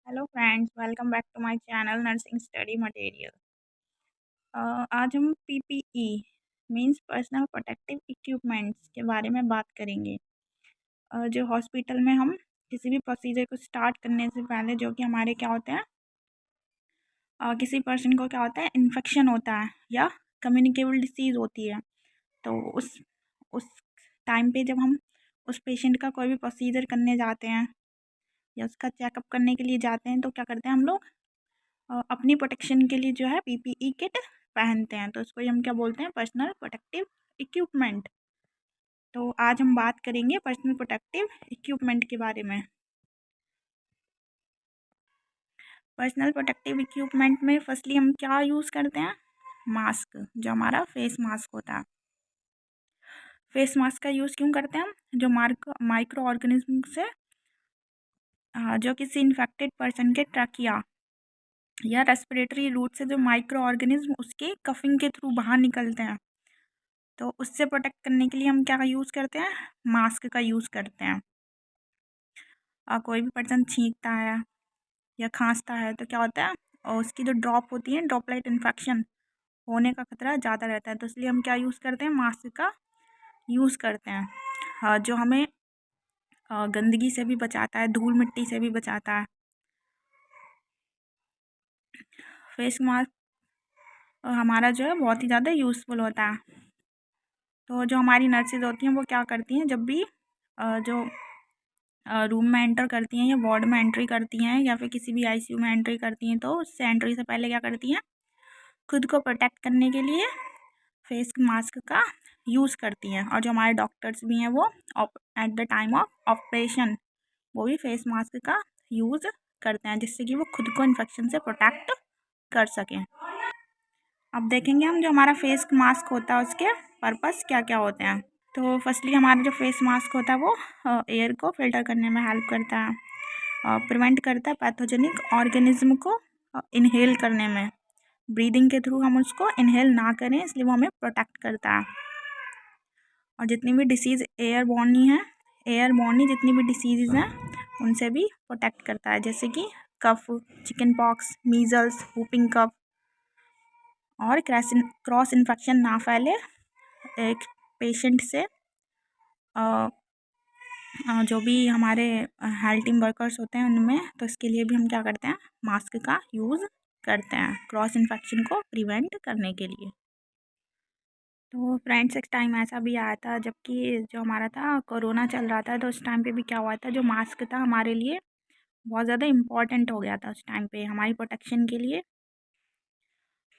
Hello friends, welcome back to my channel nursing study material. आज हम PPE means personal protective equipments के बारे में बात करेंगे। जो हॉस्पिटल में हम किसी भी प्रोसीजर को स्टार्ट करने से पहले जो कि हमारे क्या होते हैं, किसी पर्सन को क्या होता है, इन्फेक्शन होता है या कम्युनिकेबल डिसीज़ होती है। तो उस टाइम पे जब हम उस पेशेंट का कोई भी प्रोसीजर करने जाते हैं या उसका चेकअप करने के लिए जाते हैं तो क्या करते हैं हम लोग, अपनी प्रोटेक्शन के लिए जो है पीपीई किट पहनते हैं। तो इसको ही हम क्या बोलते हैं, पर्सनल प्रोटेक्टिव इक्विपमेंट। तो आज हम बात करेंगे पर्सनल प्रोटेक्टिव इक्विपमेंट के बारे में। पर्सनल प्रोटेक्टिव इक्विपमेंट में फर्स्टली हम क्या यूज़ करते हैं, मास्क, जो हमारा फेस मास्क होता है। फेस मास्क का यूज़ क्यों करते हैं हम, जो माइक्रो ऑर्गेनिज्म से जो किसी इन्फेक्टेड पर्सन के ट्रकिया या रेस्पिरेटरी रूट से जो माइक्रो ऑर्गेनिज्म उसके कफिंग के थ्रू बाहर निकलते हैं, तो उससे प्रोटेक्ट करने के लिए हम क्या यूज़ करते हैं, मास्क का यूज़ करते हैं। कोई भी पर्सन छींकता है या खांसता है तो क्या होता है, और उसकी जो ड्रॉप होती है, ड्रॉपलेट इन्फेक्शन होने का खतरा ज़्यादा रहता है। तो इसलिए हम क्या यूज़ करते हैं, मास्क का यूज़ करते हैं, जो हमें गंदगी से भी बचाता है, धूल मिट्टी से भी बचाता है। फेस मास्क हमारा जो है बहुत ही ज़्यादा यूज़फुल होता है। तो जो हमारी नर्सेज होती हैं वो क्या करती हैं, जब भी जो रूम में एंटर करती हैं या वार्ड में एंट्री करती हैं या फिर किसी भी आईसीयू में एंट्री करती हैं, तो उससे एंट्री से पहले क्या करती हैं, खुद को प्रोटेक्ट करने के लिए फेस मास्क का यूज़ करती हैं। और जो हमारे डॉक्टर्स भी हैं वो at the time of operation वो भी फेस मास्क का यूज़ करते हैं, जिससे कि वो खुद को इन्फेक्शन से प्रोटेक्ट कर सकें। अब देखेंगे हम जो हमारा फेस मास्क होता है उसके पर्पस क्या क्या होते हैं। तो फर्स्टली हमारा जो फेस मास्क होता है वो एयर को फिल्टर करने में हेल्प करता है, प्रिवेंट करता है पैथोजेनिक ऑर्गेनिज्म को इनहेल करने में। ब्रीदिंग के थ्रू हम उसको इनहेल ना करें, इसलिए वो हमें प्रोटेक्ट करता है। और जितनी भी डिसीज़ एयरबॉर्नी जितनी भी डिसीज़ हैं उनसे भी प्रोटेक्ट करता है, जैसे कि cough, chicken pox, measles, whooping cough, और क्रॉस इन्फेक्शन ना फैले एक पेशेंट से जो भी हमारे हेल्थ टीम वर्कर्स होते हैं उनमें। तो इसके लिए भी हम क्या करते हैं, मास्क का यूज़ करते हैं क्रॉस इन्फेक्शन को प्रिवेंट करने के लिए। तो फ्रेंड्स, एक टाइम ऐसा भी आया था जबकि जो हमारा था कोरोना चल रहा था, तो उस टाइम पे भी क्या हुआ था, जो मास्क था हमारे लिए बहुत ज़्यादा इम्पॉर्टेंट हो गया था उस टाइम पे हमारी प्रोटेक्शन के लिए,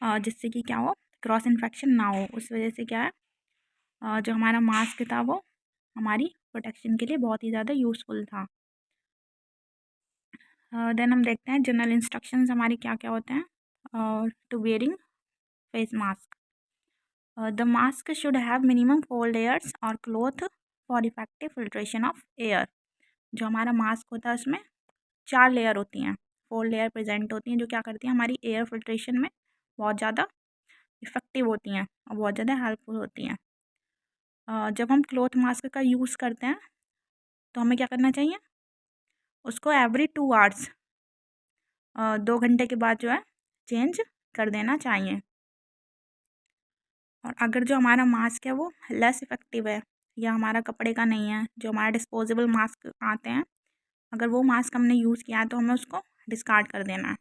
जिससे कि क्या हो, क्रॉस इन्फेक्शन ना हो। उस वजह से क्या है, जो हमारा मास्क था वो हमारी प्रोटेक्शन के लिए बहुत ही ज़्यादा यूज़फुल था। देन हम देखते हैं जनरल इंस्ट्रक्शंस हमारी क्या क्या होते हैं to wearing face mask. The mask should have minimum 4 layers और cloth for effective filtration of air. जो हमारा मास्क होता है उसमें 4 लेयर होती हैं, 4 लेयर प्रेजेंट होती हैं, जो क्या करती हैं, हमारी एयर फिल्ट्रेशन में बहुत ज़्यादा इफ़ेक्टिव होती हैं और बहुत ज़्यादा हेल्पफुल होती हैं। जब हम क्लॉथ मास्क का यूज़ करते हैं तो हमें क्या करना चाहिए, उसको एवरी 2 आवर्स 2 घंटे के बाद जो है चेंज कर देना चाहिए। और अगर जो हमारा मास्क है वो लेस इफ़ेक्टिव है या हमारा कपड़े का नहीं है, जो हमारा डिस्पोजेबल मास्क आते हैं, अगर वो मास्क हमने यूज़ किया है तो हमें उसको डिस्कार्ड कर देना है,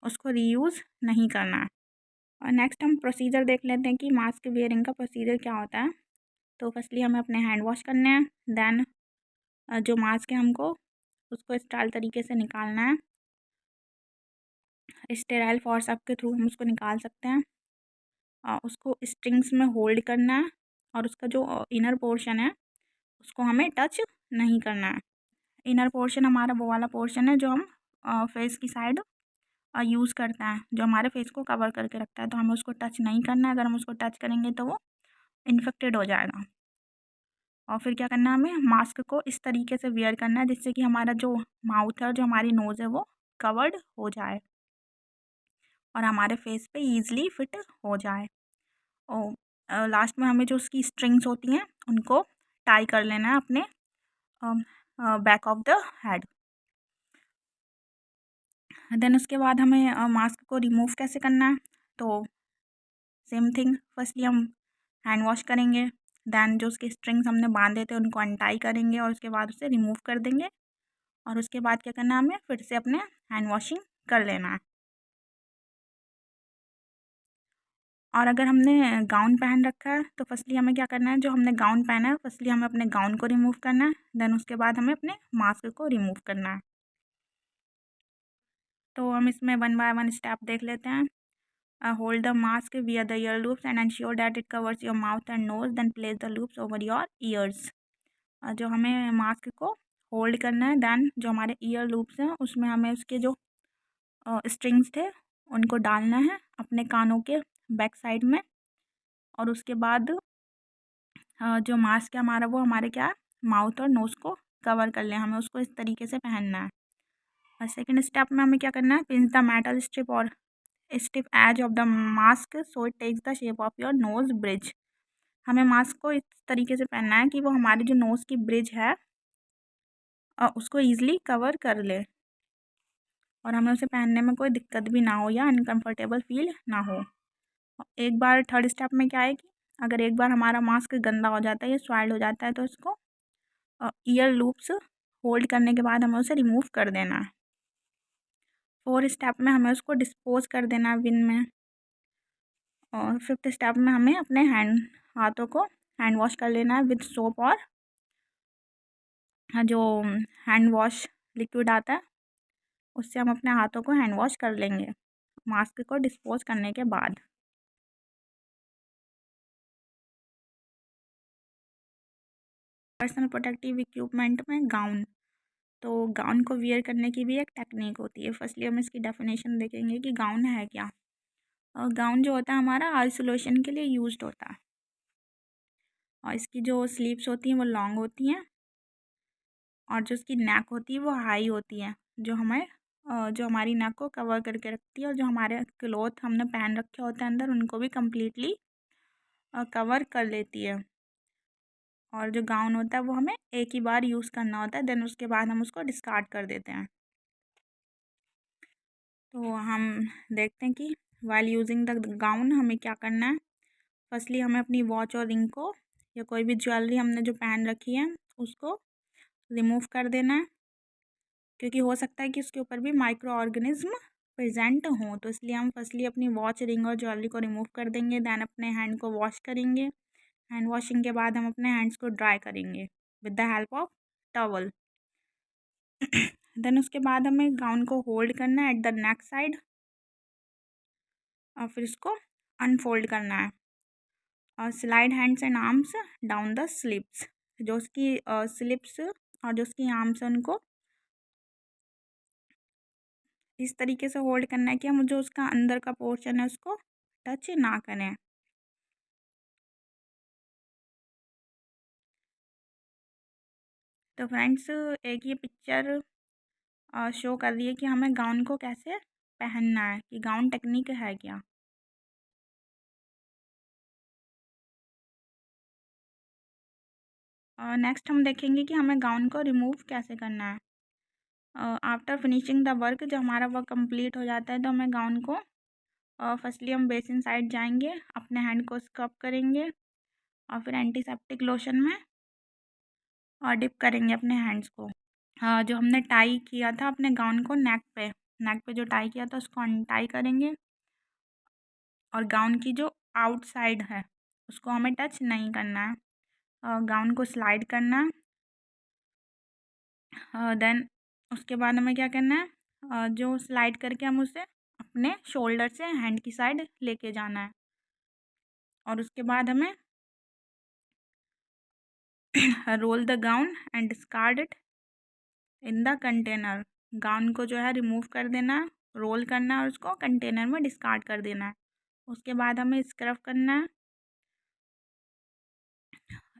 उसको रीयूज़ नहीं करना है। और नेक्स्ट हम प्रोसीजर देख लेते हैं कि मास्क वेयरिंग का प्रोसीजर क्या होता है। तो फर्स्टली हमें अपने हैंड वॉश करने हैं, देन जो मास्क है हमको उसको स्टाइल तरीके से निकालना है, स्टेराइल फोर्सेप्स के थ्रू हम उसको निकाल सकते हैं। उसको स्ट्रिंग्स में होल्ड करना है और उसका जो इनर पोर्शन है उसको हमें टच नहीं करना है। इनर पोर्शन हमारा वो वाला पोर्शन है जो हम फेस की साइड यूज़ करते हैं, जो हमारे फेस को कवर करके रखता है, तो हमें उसको टच नहीं करना है। अगर हम उसको टच करेंगे तो वो इन्फेक्टेड हो जाएगा। और फिर क्या करना है, हमें मास्क को इस तरीके से वेयर करना है जिससे कि हमारा जो माउथ है और जो हमारी नोज़ है वो कवर्ड हो जाए और हमारे फेस पे ईज़िली फिट हो जाए। और लास्ट में हमें जो उसकी स्ट्रिंग्स होती हैं उनको टाई कर लेना है अपने back of the head. Then उसके बाद हमें मास्क को रिमूव कैसे करना है, तो सेम थिंग, फर्स्टली हम हैंड वॉश करेंगे, दैन जो उसके स्ट्रिंग्स हमने बांधे थे उनको अनटाई करेंगे और उसके बाद उसे रिमूव कर देंगे। और उसके बाद क्या करना है, हमें फिर से अपने हैंड वॉशिंग कर लेना है। और अगर हमने गाउन पहन रखा है तो फर्स्टली हमें क्या करना है, जो हमने गाउन पहना है फर्स्टली हमें अपने गाउन को रिमूव करना है, देन उसके बाद हमें अपने मास्क को रिमूव करना है। तो हम इसमें वन बाय वन स्टेप देख लेते हैं। Hold the mask, wear the ear loops and ensure that it covers your mouth and nose, then place the loops over your ears. जो हमें मास्क को होल्ड करना है, दैन जो हमारे ईयर लूप्स हैं उसमें हमें उसके जो स्ट्रिंग्स थे उनको डालना है अपने कानों के बैक साइड में। और उसके बाद जो मास्क है हमारा वो हमारे क्या माउथ और नोज़ को कवर कर ले, हमें उसको इस तरीके से पहनना है। और सेकंड स्टेप में हमें क्या करना है, पिंच द मेटल स्ट्रिप और stiff edge of the mask so it takes the shape of your nose bridge. हमें मास्क को इस तरीके से पहनना है कि वो हमारी जो नोज़ की ब्रिज है उसको ईजिली कवर कर ले और हमें उसे पहनने में कोई दिक्कत भी ना हो या अनकंफर्टेबल फील ना हो। एक बार थर्ड स्टेप में क्या है कि अगर एक बार हमारा मास्क गंदा हो जाता है या स्वाइल्ड हो जाता है तो इसको ईयर लूप्स होल्ड करने के बाद हमें उसे रिमूव कर देना है। फोर्थ स्टेप में हमें उसको डिस्पोज कर देना है बिन में। और फिफ्थ स्टेप में हमें अपने हाथों को हैंड वॉश कर लेना है विद सोप और जो हैंड वॉश लिक्विड आता है उससे हम अपने हाथों को हैंड वॉश कर लेंगे मास्क को डिस्पोज करने के बाद। पर्सनल प्रोटेक्टिव इक्विपमेंट में गाउन, तो गाउन को वियर करने की भी एक टेक्निक होती है। फर्स्टली हम इसकी डेफिनेशन देखेंगे कि गाउन है क्या। और गाउन जो होता है हमारा आइसोलेशन के लिए यूज्ड होता है और इसकी जो स्लीव्स होती हैं वो लॉन्ग होती हैं और जो उसकी नेक होती है वो हाई होती है, जो हमें जो हमारी नेक को कवर करके रखती है और जो हमारे क्लोथ हमने पहन रखे होते हैं अंदर उनको भी कम्प्लीटली कवर कर लेती है। और जो गाउन होता है वो हमें एक ही बार यूज़ करना होता है, देन उसके बाद हम उसको डिस्कार्ड कर देते हैं। तो हम देखते हैं कि वाइल यूजिंग द गाउन हमें क्या करना है। फर्स्टली हमें अपनी वॉच और रिंग को या कोई भी ज्वेलरी हमने जो पहन रखी है उसको रिमूव कर देना है, क्योंकि हो सकता है कि उसके ऊपर भी माइक्रो ऑर्गेनिज्म प्रेजेंट हों। तो इसलिए हम फर्स्टली अपनी वॉच रिंग और ज्वेलरी को रिमूव कर देंगे, दैन अपने हैंड को वॉश करेंगे। हैंड वॉशिंग के बाद हम अपने हैंड्स को ड्राई करेंगे with the help of towel. Then उसके बाद हमें गाउन को होल्ड करना है एट द नेक साइड और फिर इसको अनफोल्ड करना है और slide hands and arms down the slips. जो उसकी स्लिप्स और जो उसकी आर्म्स हैं उनको इस तरीके से होल्ड करना है कि हम जो उसका अंदर का पोर्शन है उसको टच ना करें। तो फ्रेंड्स एक ये पिक्चर शो कर रही है कि हमें गाउन को कैसे पहनना है, कि गाउन टेक्निक है क्या। नेक्स्ट हम देखेंगे कि हमें गाउन को रिमूव कैसे करना है। आफ्टर फिनिशिंग द वर्क, जब हमारा वर्क कंप्लीट हो जाता है तो हमें गाउन को फर्स्टली हम बेसिन साइड जाएंगे, अपने हैंड को स्क्रब करेंगे और फिर एंटीसेप्टिक लोशन में और डिप करेंगे अपने हैंड्स को। जो हमने टाई किया था अपने गाउन को नेक पे जो टाई किया था उसको अनटाई करेंगे और गाउन की जो आउटसाइड है उसको हमें टच नहीं करना है। गाउन को स्लाइड करना है, देन उसके बाद हमें क्या करना है, जो स्लाइड करके हम उसे अपने शोल्डर से हैंड की साइड लेके जाना है और उसके बाद हमें roll the gown and discard it in the container. Gown को जो है रिमूव कर देना है, रोल करना है और उसको कंटेनर में डिस्कार्ड कर देना है। उसके बाद हमें स्क्रब करना है।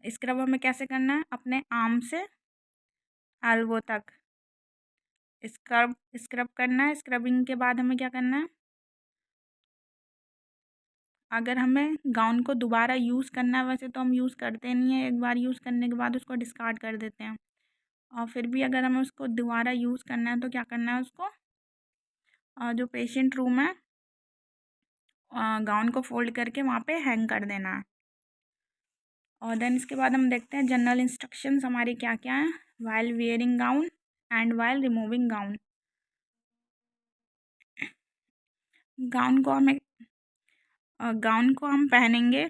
स्क्रब हमें कैसे करना है, अपने आर्म से एल्बो तक स्क्रब स्क्रब करना है। स्क्रबिंग के बाद हमें क्या करना है, अगर हमें गाउन को दोबारा यूज़ करना है, वैसे तो हम यूज़ करते नहीं हैं, एक बार यूज़ करने के बाद उसको डिस्कार्ड कर देते हैं। और फिर भी अगर हमें उसको दोबारा यूज़ करना है तो क्या करना है, उसको जो पेशेंट रूम है गाउन को फोल्ड करके वहाँ पे हैंग कर देना है। और देन इसके बाद हम देखते हैं जनरल इंस्ट्रक्शंस हमारी क्या क्या हैं। While wearing gown and while removing gown, gown को हम पहनेंगे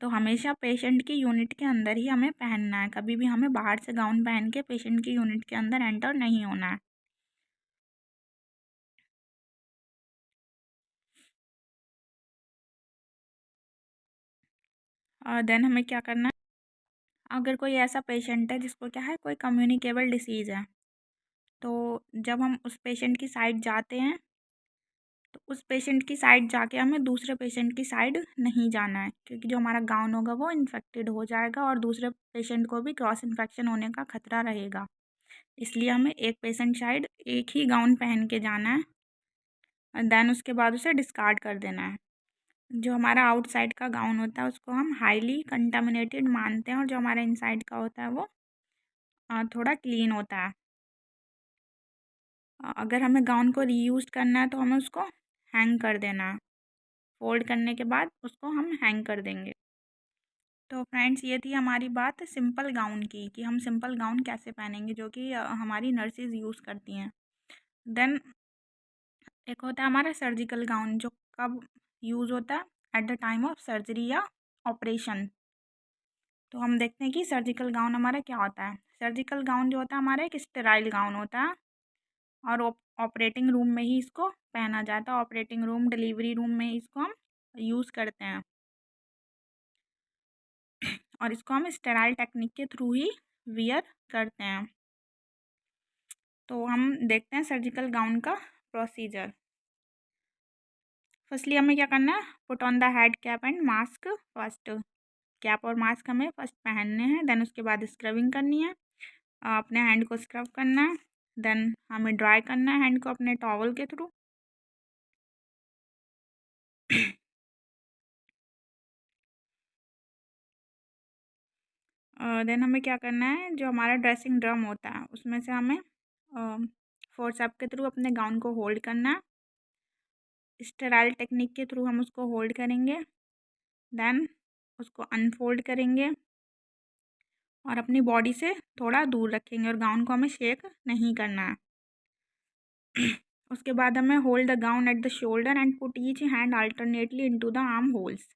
तो हमेशा पेशेंट की यूनिट के अंदर ही हमें पहनना है, कभी भी हमें बाहर से गाउन पहन के पेशेंट की यूनिट के अंदर एंटर नहीं होना है। और देन हमें क्या करना है, अगर कोई ऐसा पेशेंट है जिसको क्या है, कोई कम्युनिकेबल डिसीज़ है, तो जब हम उस पेशेंट की साइड जाते हैं तो उस पेशेंट की साइड जाके हमें दूसरे पेशेंट की साइड नहीं जाना है, क्योंकि जो हमारा गाउन होगा वो इन्फेक्टेड हो जाएगा और दूसरे पेशेंट को भी क्रॉस इन्फेक्शन होने का खतरा रहेगा। इसलिए हमें एक पेशेंट साइड एक ही गाउन पहन के जाना है और देन उसके बाद उसे डिस्कार्ड कर देना है। जो हमारा आउटसाइड का गाउन होता है उसको हम हाईली कंटामिनेटेड मानते हैं और जो हमारा इनसाइड का होता है वो थोड़ा क्लीन होता है। अगर हमें गाउन को रीयूज करना है तो हमें उसको हैंग कर देना है, फोल्ड करने के बाद उसको हम हैंग कर देंगे। तो फ्रेंड्स ये थी हमारी बात सिंपल गाउन की, कि हम सिंपल गाउन कैसे पहनेंगे जो कि हमारी नर्सेज यूज़ करती हैं। देन एक होता है हमारा सर्जिकल गाउन, जो कब यूज़ होता है, at the time of surgery या ऑपरेशन। तो हम देखते हैं कि सर्जिकल गाउन हमारा क्या होता है। सर्जिकल गाउन जो होता है हमारा एक स्टेराइल गाउन होता है और ऑपरेटिंग रूम में ही इसको पहना जाता है। ऑपरेटिंग रूम, डिलीवरी रूम में इसको हम यूज़ करते हैं और इसको हम स्टेराइल टेक्निक के थ्रू ही वियर करते हैं। तो हम देखते हैं सर्जिकल गाउन का प्रोसीजर। फर्स्टली हमें क्या करना है, put on the head cap and mask first. Cap और मास्क हमें फर्स्ट पहनने हैं, देन उसके बाद स्क्रबिंग करनी है, अपने हैंड को स्क्रब करना है, देन हमें ड्राई करना है हैंड को अपने टॉवल के थ्रू। देन हमें क्या करना है, जो हमारा ड्रेसिंग ड्रम होता है उसमें से हमें फोर्सेप के थ्रू अपने गाउन को होल्ड करना है। स्टेराइल टेक्निक के थ्रू हम उसको होल्ड करेंगे, देन उसको अनफोल्ड करेंगे और अपनी बॉडी से थोड़ा दूर रखेंगे और गाउन को हमें शेक नहीं करना है। उसके बाद हमें hold the gown at the shoulder and put each hand alternately into the arm holes.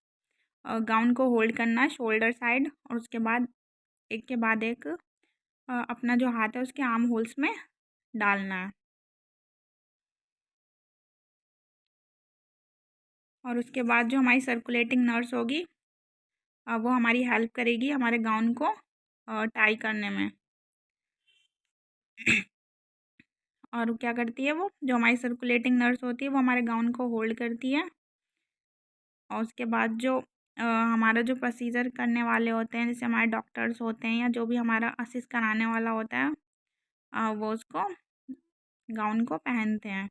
Gown को होल्ड करना है शोल्डर साइड और उसके बाद एक के बाद एक अपना जो हाथ है उसके आर्म होल्स में डालना है और उसके बाद जो हमारी सर्कुलेटिंग नर्स होगी वो हमारी हेल्प करेगी हमारे गाउन को टाई करने में। और क्या करती है, वो जो हमारी सर्कुलेटिंग नर्स होती है वो हमारे गाउन को होल्ड करती है और उसके बाद जो हमारा जो प्रोसीजर करने वाले होते हैं, जैसे हमारे डॉक्टर्स होते हैं या जो भी हमारा असिस्ट कराने वाला होता है वो उसको गाउन को पहनते हैं।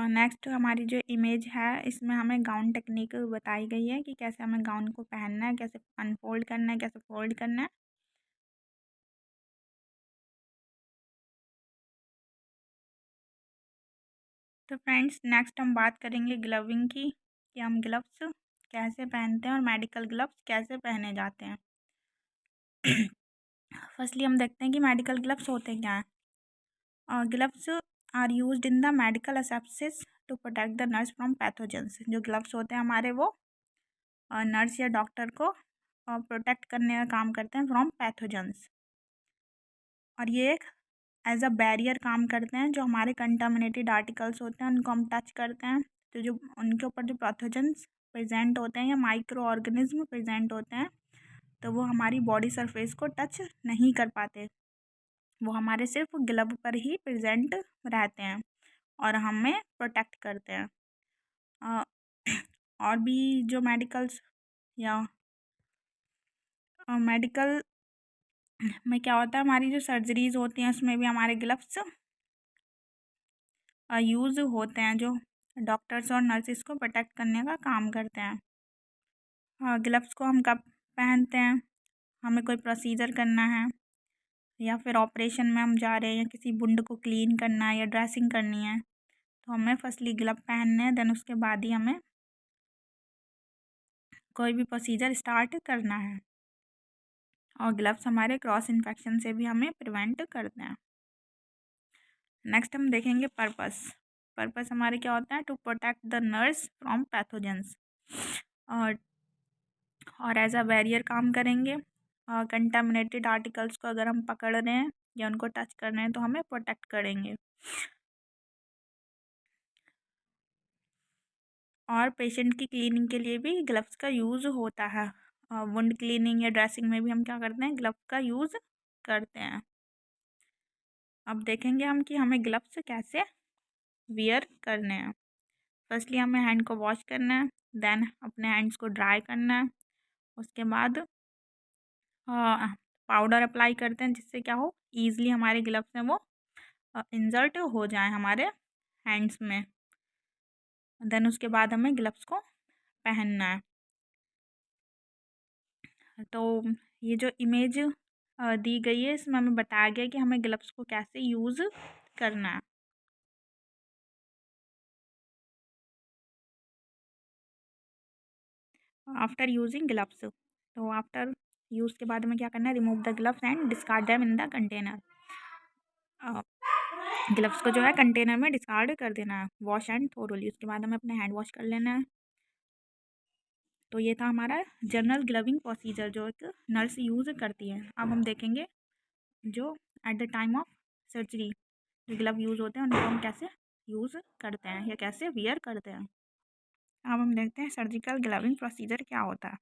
नेक्स्ट हमारी जो इमेज है इसमें हमें गाउन टेक्निक बताई गई है कि कैसे हमें गाउन को पहनना है, कैसे अनफोल्ड करना है, कैसे फोल्ड करना है। तो फ्रेंड्स नेक्स्ट हम बात करेंगे ग्लविंग की, कि हम ग्लव्स कैसे पहनते हैं और मेडिकल ग्लव्स कैसे पहने जाते हैं। फर्स्टली हम देखते हैं कि मेडिकल ग्लव्स होते क्या हैं। Gloves are used in the medical asepsis to protect the nurse from pathogens. जो ग्लव्स होते हैं हमारे वो नर्स या डॉक्टर को प्रोटेक्ट करने का काम करते हैं फ्रॉम पैथोजेंस और ये एक एज अ बैरियर काम करते हैं। जो हमारे कंटामिनेटेड आर्टिकल्स होते हैं उनको हम टच करते हैं तो जो उनके ऊपर जो पैथोजेंस प्रेजेंट होते हैं या माइक्रो ऑर्गेनिज्म प्रेजेंट होते हैं तो वो हमारी बॉडी सरफेस को टच नहीं कर पाते, वो हमारे सिर्फ ग्लव पर ही प्रेजेंट रहते हैं और हमें प्रोटेक्ट करते हैं। अ, और भी जो मेडिकल्स या मेडिकल में क्या होता है, हमारी जो सर्जरीज होती हैं उसमें भी हमारे ग्लव्स यूज़ होते हैं, जो डॉक्टर्स और नर्सिस को प्रोटेक्ट करने का काम करते हैं। ग्लव्स को हम कब पहनते हैं, हमें कोई प्रोसीजर करना है या फिर ऑपरेशन में हम जा रहे हैं या किसी वुंड को क्लीन करना है या ड्रेसिंग करनी है, तो हमें फर्स्टली ग्लव पहनने हैं, देन उसके बाद ही हमें कोई भी प्रोसीजर स्टार्ट करना है। और ग्लव्स हमारे क्रॉस इन्फेक्शन से भी हमें प्रिवेंट करते हैं। नेक्स्ट हम देखेंगे पर्पस। पर्पस हमारे क्या होता है? To protect the nurse from pathogens, और एज अ बैरियर काम करेंगे। कंटामिनेटेड आर्टिकल्स को अगर हम पकड़ रहे हैं या उनको टच कर रहे हैं तो हमें प्रोटेक्ट करेंगे। और पेशेंट की क्लीनिंग के लिए भी ग्लव्स का यूज़ होता है। वुंड क्लीनिंग या ड्रेसिंग में भी हम क्या करते हैं? ग्लव्स का यूज़ करते हैं। अब देखेंगे हम कि हमें ग्लव्स कैसे वियर करने हैं। फर्स्टली हमें हैंड को वॉश करना है, देन अपने हैंड्स को ड्राई करना है। उसके बाद पाउडर अप्लाई करते हैं, जिससे क्या हो, ईज़िली हमारे ग्लव्स हैं वो इंसर्ट हो जाए हमारे हैंड्स में। देन उसके बाद हमें ग्लव्स को पहनना है। तो ये जो इमेज दी गई है, इसमें हमें बताया गया है कि हमें ग्लव्स को कैसे यूज़ करना है। आफ्टर यूजिंग ग्लव्स, तो आफ्टर यूज़ के बाद हमें क्या करना है? Remove the gloves and discard them in the container. Gloves को जो है कंटेनर में डिस्कार्ड कर देना है, वॉश एंड थोरोली। उसके बाद हमें अपने हैंड वॉश कर लेना है। तो ये था हमारा जनरल ग्लविंग प्रोसीजर जो एक नर्स यूज़ करती है। अब हम देखेंगे जो at the time of surgery जो ग्लव यूज़ होते हैं उनको हम कैसे यूज़ करते हैं या कैसे वियर करते हैं। अब हम देखते हैं सर्जिकल ग्लविंग प्रोसीजर क्या होता है।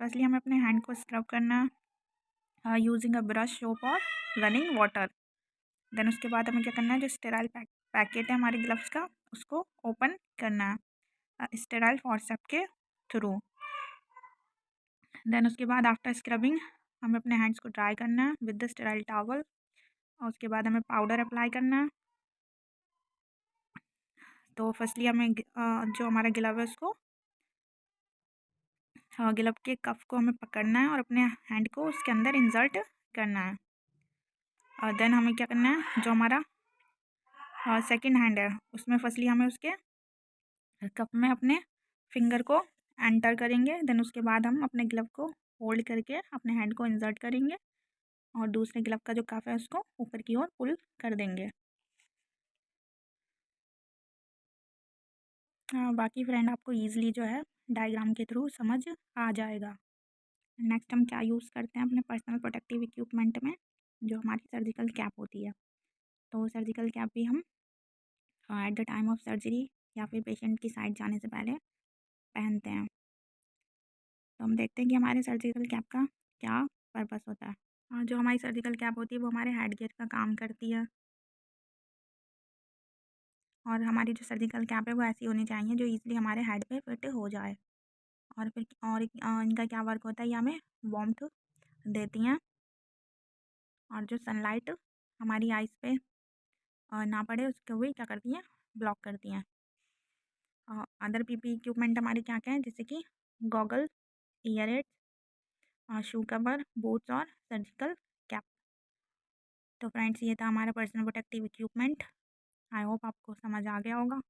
फर्स्टली हमें अपने हैंड को स्क्रब करना है यूजिंग अ ब्रश, सोप और रनिंग वाटर। देन उसके बाद हमें क्या करना है? जो स्टेराइल पैकेट है हमारे ग्लव्स का, उसको ओपन करना है स्टेराइल फॉर्सेप्ट के थ्रू। देन उसके बाद आफ्टर स्क्रबिंग हमें अपने हैंड्स को ड्राई करना है विद द स्टेराइल टॉवल। और उसके बाद हमें पाउडर अप्लाई करना है। तो फर्स्टली हमें जो हमारा ग्लव है उसको ग्लव के कफ को हमें पकड़ना है और अपने हैंड को उसके अंदर इंसर्ट करना है। और देन हमें क्या करना है? जो हमारा सेकंड हैंड है उसमें फर्स्टली हमें उसके कप में अपने फिंगर को एंटर करेंगे। देन उसके बाद हम अपने ग्लव को होल्ड करके अपने हैंड को इंसर्ट करेंगे और दूसरे ग्लव का जो कफ है उसको ऊपर की ओर पुल कर देंगे। बाकी फ्रेंड आपको ईजिली जो है डायग्राम के थ्रू समझ आ जाएगा। नेक्स्ट हम क्या यूज़ करते हैं अपने पर्सनल प्रोटेक्टिव इक्विपमेंट में? जो हमारी सर्जिकल कैप होती है। तो सर्जिकल कैप भी हम at the time of surgery या फिर पेशेंट की साइड जाने से पहले पहनते हैं। तो हम देखते हैं कि हमारे सर्जिकल कैप का क्या पर्पस होता है। जो हमारी सर्जिकल कैप होती है वो हमारे हेड गियर का काम करती है। और हमारी जो सर्जिकल कैप है वो ऐसी होनी चाहिए जो ईज़िली हमारे हेड पे फिट हो जाए। और फिर इनका क्या वर्क होता है? ये हमें वार्मथ देती हैं और जो सनलाइट हमारी आइज़ पे ना पड़े उसको भी क्या करती हैं? ब्लॉक करती हैं। अदर पीपी इक्विपमेंट हमारे क्या क्या हैं? जैसे कि goggle, ear aids, shoe cover, boots और सर्जिकल कैप। तो फ्रेंड्स ये था हमारा personal protective equipment. I hope आपको समझ आ गया होगा।